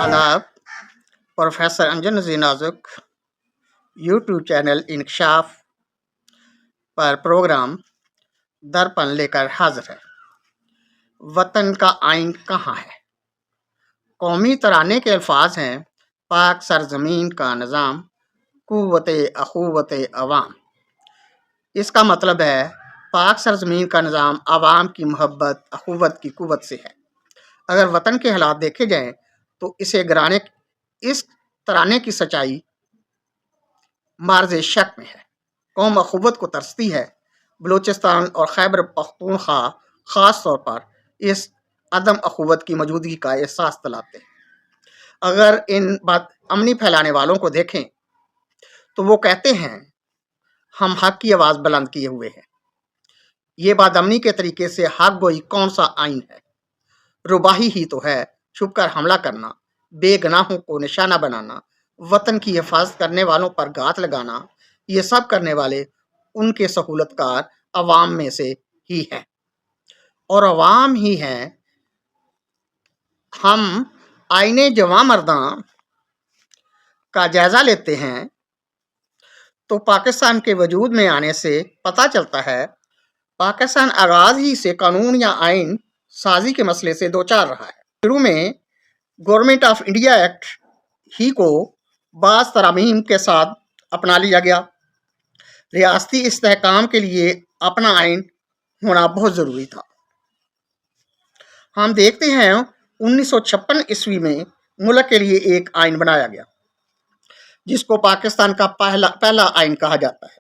आदाब। प्रोफेसर अंजुम नज़ीर नाजुक YouTube channel इंकशाफ पर प्रोग्राम दर्पण लेकर हाजिर है। वतन का आइन कहाँ है? कौमी तराने के अल्फाज हैं, पाक सरजमीन का निज़ाम, कुव्वत अखुवत अवाम। इसका मतलब है पाक सरजमीन का निज़ाम आवाम की मोहब्बत अखुवत की कुव्वत से है। अगर वतन के हालात देखे जाएं तो इस तराने की सच्चाई मार्ज़ शक में है। कौम अखुवत को तरसती है। बलूचिस्तान और खैबर पख्तूनख्वा ख़ास तौर पर इस अदम अखुवत की मौजूदगी का एहसास दिलाते हैं। अगर इन बदअमनी फैलाने वालों को देखें तो वो कहते हैं हम हक की आवाज़ बुलंद किए हुए हैं। ये बदअमनी के तरीके से हक गोई कौन सा आइन है? रुबाही ही तो है। छुपकर हमला करना, बेगनाहों को निशाना बनाना, वतन की हिफाजत करने वालों पर घात लगाना, ये सब करने वाले उनके सहूलतकार अवाम में से ही हैं। और अवाम ही हैं। हम आईने जवां मर्दां का जायज़ा लेते हैं तो पाकिस्तान के वजूद में आने से पता चलता है पाकिस्तान आगाज ही से कानून या आइन साजी के मसले से दो चार रहा है। शुरू में गवर्नमेंट ऑफ इंडिया एक्ट ही को बाज़ तरामीम के साथ अपना लिया गया। रियासती इस्तेहकाम के लिए अपना आइन होना बहुत ज़रूरी था। हम देखते हैं 1956 ईस्वी में मुल्क के लिए एक आइन बनाया गया जिसको पाकिस्तान का पहला आइन कहा जाता है।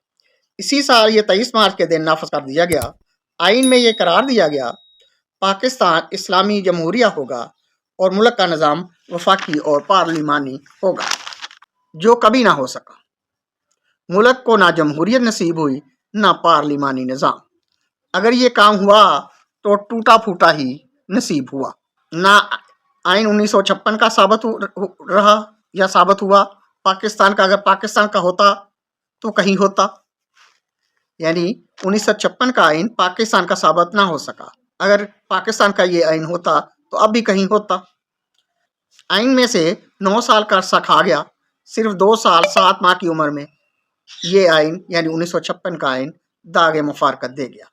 इसी साल ये 23 मार्च के दिन नाफज कर दिया गया। आइन में ये करार दिया गया पाकिस्तान इस्लामी जमहूरिया होगा और मुल्क का निज़ाम वफाकी और पार्लिमानी होगा, जो कभी ना हो सका। मुल्क को ना जमहूरियत नसीब हुई ना पार्लिमानी निज़ाम। अगर ये काम हुआ तो टूटा फूटा ही नसीब हुआ। ना आइन 1956 का रहा या साबित हुआ पाकिस्तान का। अगर पाकिस्तान का होता तो कहीं होता, यानी 1956 का आइन पाकिस्तान का साबित ना हो सका। अगर पाकिस्तान का ये आइन होता तो अब भी कहीं होता। आइन में से 9 साल का अरसा खा गया। सिर्फ 2 साल 7 माह की उम्र में ये आइन यानी 1956 का आइन दागे मुफारकत दे गया।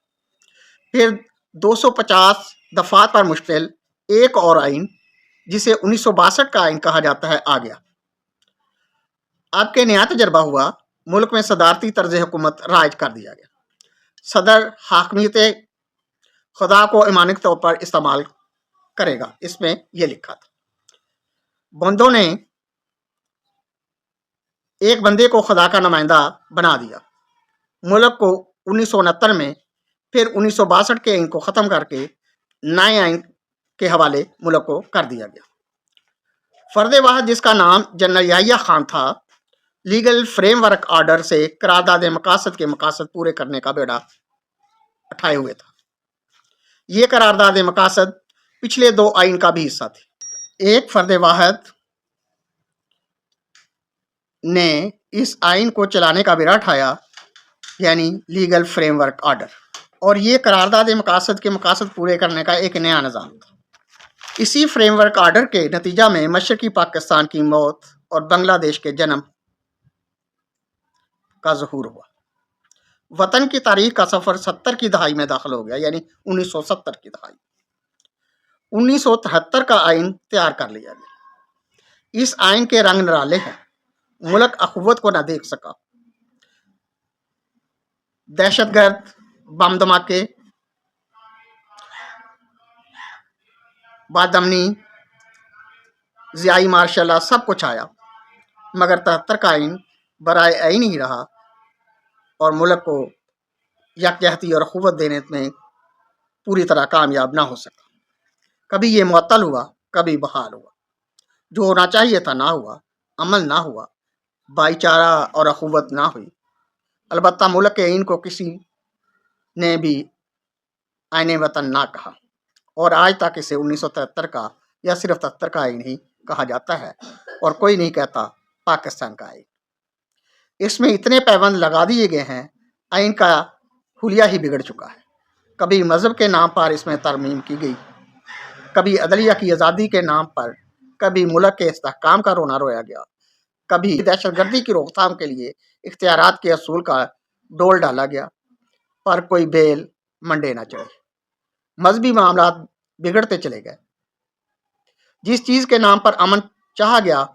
फिर 250 दफात पर मुश्तमिल एक और आइन जिसे 1962 का आइन कहा जाता है आ गया। आपके नया तजर्बा हुआ। मुल्क में सदारती तर्ज हुकूमत राइज कर दिया गया। सदर हाकमियत खुदा को ईमानी तौर पर इस्तेमाल करेगा, इसमें यह लिखा था। बंदों ने एक बंदे को खुदा का नुमाइंदा बना दिया। मुल्क को 1969 में फिर 1962 के आइन को ख़त्म करके नए आइन के हवाले मुल्क को कर दिया गया। फ़र्द वाहिद जिसका नाम जनरल याहिया खान था, लीगल फ्रेमवर्क आर्डर से करारदाद मकासद के मकासद पूरे करने का बेड़ा उठाए हुए था। ये करारदाद मकासद पिछले 2 आइन का भी हिस्सा थी। एक फ़र्द वाहिद ने इस आइन को चलाने का बेड़ा उठाया, यानी लीगल फ्रेमवर्क आर्डर, और ये करारदाद मकासद के मकासद पूरे करने का एक नया निज़ाम था। इसी फ्रेमवर्क आर्डर के नतीजा में मशरकी पाकिस्तान की मौत और बांग्लादेश के जन्म का ज़हूर हुआ। वतन की तारीख का सफ़र 70 की दहाई में दाखिल हो गया, यानी 1970 की दहाई। 1973 का आइन तैयार कर लिया गया। इस आइन के रंग निराले हैं। मुल्क अखुवत को ना देख सका। दहशतगर्द, बम धमाके, बदअमनी, ज़ियाई मार्शल सब कुछ आया, मगर 73 का आइन बराए आइन ही रहा और मुल्क को यकजहती और अखुवत देने में पूरी तरह कामयाब ना हो सका। कभी ये मुअत्तल हुआ, कभी बहाल हुआ। जो होना चाहिए था ना हुआ, अमल ना हुआ, भाईचारा और अखुवत ना हुई। अलबत्ता मुल्क के आइन को किसी ने भी आईने वतन ना कहा और आज तक इसे 1973 का या सिर्फ 73 का आइन ही कहा जाता है और कोई नहीं कहता पाकिस्तान का आइन। इसमें इतने पैबंद लगा दिए गए हैं, आइन का हुलिया ही बिगड़ चुका है। कभी मज़हब के नाम पर इसमें तरमीम की गई, कभी अदलिया की आज़ादी के नाम पर कभी मुल्क के इस्तेहकाम का रोना रोया गया, कभी दहशतगर्दी की रोकथाम के लिए इख्तियारात के असूल का डोल डाला गया, पर कोई बेल मंडे ना चढ़ी। मजहबी मामला बिगड़ते चले गए। जिस चीज़ के नाम पर अमन चाहा गया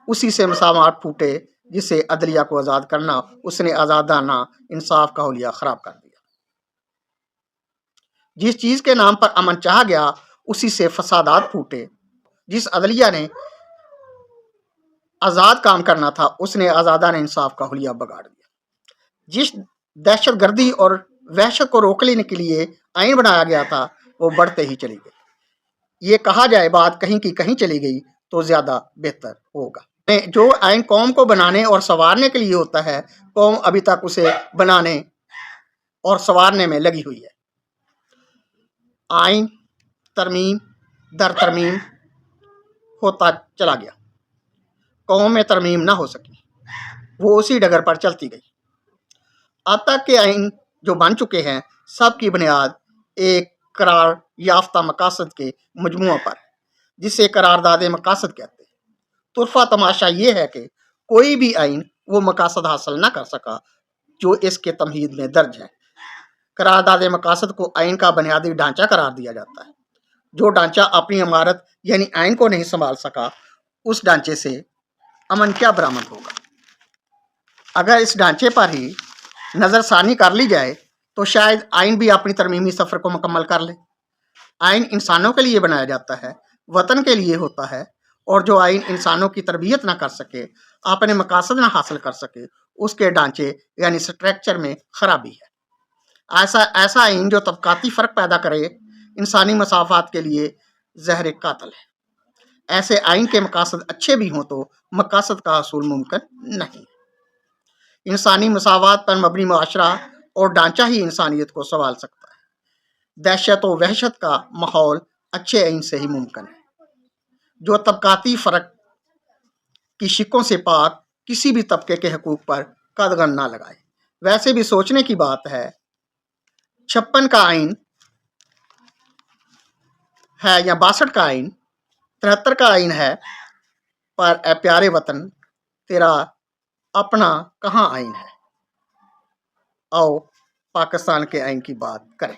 उसी से मसावाट फूटे, जिससे अदलिया को आज़ाद करना उसने आज़ादाना इंसाफ का हुलिया ख़राब कर दिया। जिस चीज़ के नाम पर अमन चाहा गया उसी से फसादात फूटे, जिस अदलिया ने आज़ाद काम करना था उसने आज़ादाना इंसाफ का हुलिया बिगाड़ दिया। जिस दहशतगर्दी और वहशत को रोक लेने के लिए आइन बनाया गया था वो बढ़ते ही चली गई। ये कहा जाए बात कहीं की कहीं चली गई तो ज़्यादा बेहतर होगा। जो आइन कौम को बनाने और संवारने के लिए होता है, कौम अभी तक उसे बनाने और संवारने में लगी हुई है। आइन तरमीम दर तरमीम होता चला गया, कौम में तरमीम ना हो सकी, वो उसी डगर पर चलती गई। अब तक के आइन जो बन चुके हैं सब की बुनियाद एक करार याफ्ता मकासद के मजमूआ पर, जिसे करारदाद मकासद कहते हैं। तुरफा तमाशा ये है कि कोई भी आइन वो मकासद हासिल ना कर सका जो इसके तमहीद में दर्ज है। करारदाद मकासद को आइन का बुनियादी ढांचा करार दिया जाता है। जो ढांचा अपनी इमारत यानी आइन को नहीं संभाल सका, उस ढांचे से अमन क्या बरामद होगा। अगर इस ढांचे पर ही नज़रसानी कर ली जाए तो शायद आइन भी अपनी तरमीमी सफ़र को मुकम्मल कर ले। आइन इंसानों के लिए बनाया जाता है, वतन के लिए होता है, और जो आइन इंसानों की तरबियत ना कर सके, अपने मकासद ना हासिल कर सके, उसके ढांचे यानी स्ट्रक्चर में खराबी है। ऐसा आइन जो तबकाती फ़र्क पैदा करे इंसानी मसाफात के लिए जहर कातल है। ऐसे आइन के मकासद अच्छे भी हों तो मकासद का हासिल मुमकिन नहीं। इंसानी मसावात पर मबनी मुआशरा और ढांचा ही इंसानियत को संभाल सकता है। दहशत व वहशत का माहौल अच्छे आइन से ही मुमकिन है, जो तबकाती फ़र्क की शिकों से पाक किसी भी तबके के हकूक़ पर कदगन ना लगाए। वैसे भी सोचने की बात है, 56 का आइन है या 62 का आइन, 73 का आइन है, पर ए प्यारे वतन तेरा अपना कहाँ आइन है। आओ पाकिस्तान के आइन की बात करें।